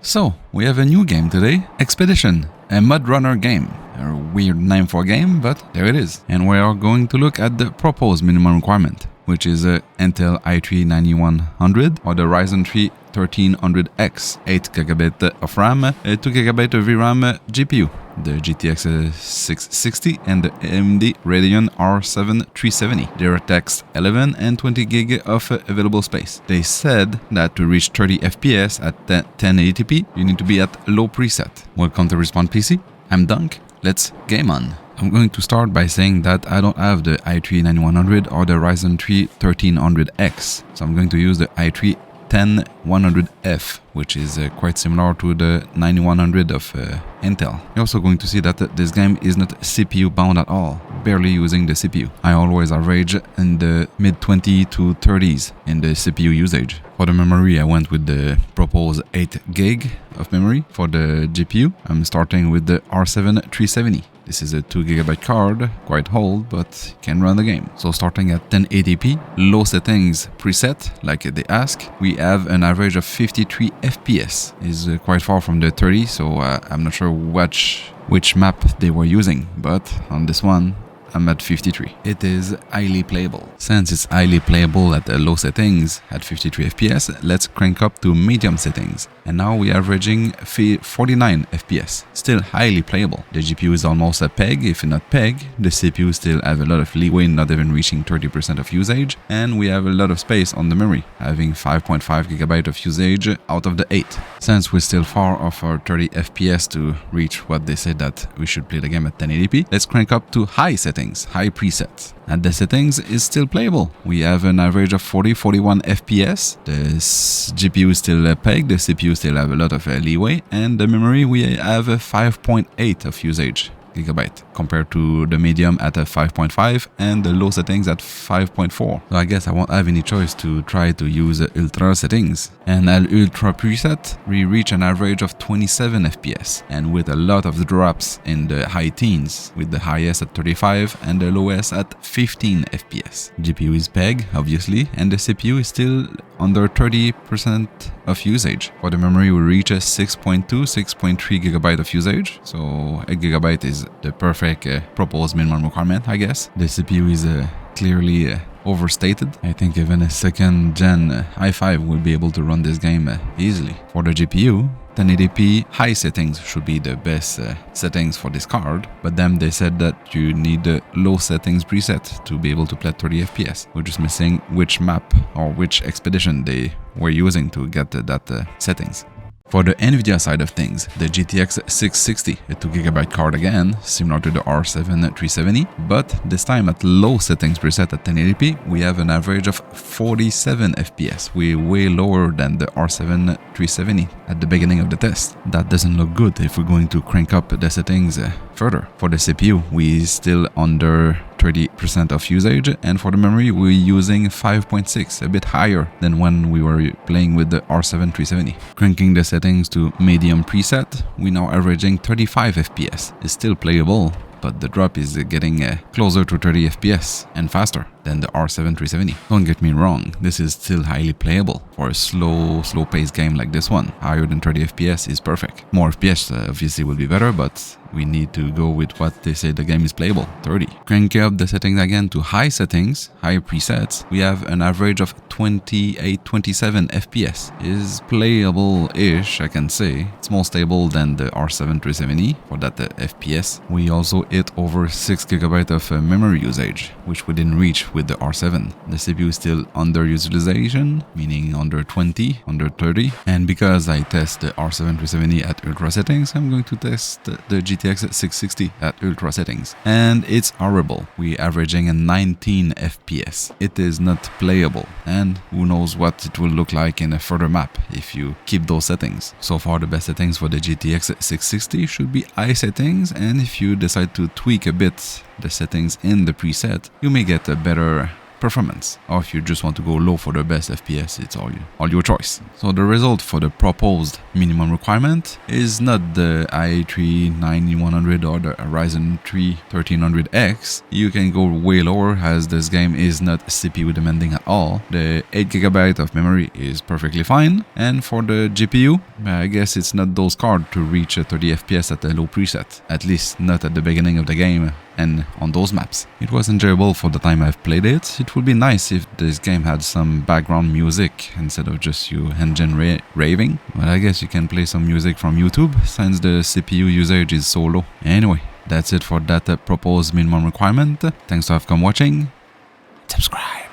So, we have a new game today, Expedition, a Mudrunner game. A weird name for a game, but there it is. And we are going to look at the proposed minimum requirement, which is a Intel i3 9100 or the Ryzen 3 1300X, 8GB of RAM, 2GB of VRAM GPU, the GTX660 and the AMD Radeon R7 370, DirectX 11 and 20GB of available space. They said that to reach 30 FPS at 1080p, you need to be at low preset. Welcome to Respawn PC, I'm Dunk, let's game on. I'm going to start by saying that I don't have the i3 9100 or the Ryzen 3 1300X, so I'm going to use the i3 10100F, which is quite similar to the 9100 of Intel. You're also going to see that this game is not CPU bound at all, barely using the CPU. I always average in the mid 20 to 30s in the CPU usage. For the memory, I went with the proposed 8 gig of memory. For the GPU, I'm starting with the R7 370. This is a 2GB card, quite old, but can run the game. So starting at 1080p, low settings preset, like they ask, we have an average of 53 FPS. Is quite far from the 30, so I'm not sure which map they were using, but on this one, I'm at 53. It is highly playable. Since it's highly playable at the low settings at 53 FPS, let's crank up to medium settings. And now we're averaging 49 FPS. Still highly playable. The GPU is almost a peg, if not peg. The CPU still have a lot of leeway, not even reaching 30% of usage. And we have a lot of space on the memory, having 5.5GB of usage out of the 8. Since we're still far off our 30 FPS to reach what they said that we should play the game at 1080p, let's crank up to high settings, high presets. And the settings is still playable. We have an average of 40-41 FPS. The GPU is still a peg, the CPU still have a lot of leeway, and the memory we have a 5.8 of usage gigabyte compared to the medium at a 5.5 and the low settings at 5.4. So I guess I won't have any choice to try to use ultra settings. And at ultra preset, we reach an average of 27 FPS and with a lot of drops in the high teens, with the highest at 35 and the lowest at 15 FPS. GPU is peg, obviously, and the CPU is still under 30% of usage. For the memory, we reach a 6.3GB of usage, so 8GB is the perfect proposed minimum requirement, I guess. The CPU is clearly overstated. I think even a second gen i5 will be able to run this game easily. For the GPU, 1080p high settings should be the best settings for this card, but then they said that you need the low settings preset to be able to play 30 FPS. We're just missing which map or which expedition they were using to get that settings. For the Nvidia side of things, the GTX660, a 2GB card again, similar to the R7 370, but this time at low settings preset at 1080p, we have an average of 47 FPS. We're way lower than the R7 370 at the beginning of the test. That doesn't look good if we're going to crank up the settings further. For the CPU, we're still under 30% of usage, and for the memory we're using 5.6, a bit higher than when we were playing with the R7 370. Cranking the settings to medium preset, we're now averaging 35 FPS. It's still playable, but the drop is getting closer to 30 FPS and faster than the R7 370. Don't get me wrong, this is still highly playable. For a slow paced game like this one, higher than 30 FPS is perfect. More FPS obviously will be better, but we need to go with what they say the game is playable, 30. Cranking up the settings again to high settings, high presets, we have an average of 28-27 FPS. Is playable-ish, I can say. It's more stable than the R7 370 for that FPS. We also hit over 6GB of memory usage, which we didn't reach with the R7. The CPU is still underutilization, meaning under 20, under 30. And because I test the R7 370 at ultra settings, I'm going to test the GTX660 at ultra settings. And it's horrible. We're averaging a 19 FPS. It is not playable. And who knows what it will look like in a further map if you keep those settings. So far the best settings for the GTX660 should be high settings, and if you decide to tweak a bit the settings in the preset, you may get a better performance, or if you just want to go low for the best FPS, it's all your choice. So the result for the proposed minimum requirement is not the i3 9100 or the Ryzen 3 1300X. You can go way lower, as this game is not CPU demanding at all. The 8GB of memory is perfectly fine, and for the GPU, I guess it's not those cards to reach 30 FPS at a low preset, at least not at the beginning of the game and on those maps. It was enjoyable for the time I've played it. It would be nice if this game had some background music instead of just you engine raving, but I guess you can play some music from YouTube since the CPU usage is so low. Anyway, that's it for that proposed minimum requirement. Thanks for come watching. Subscribe.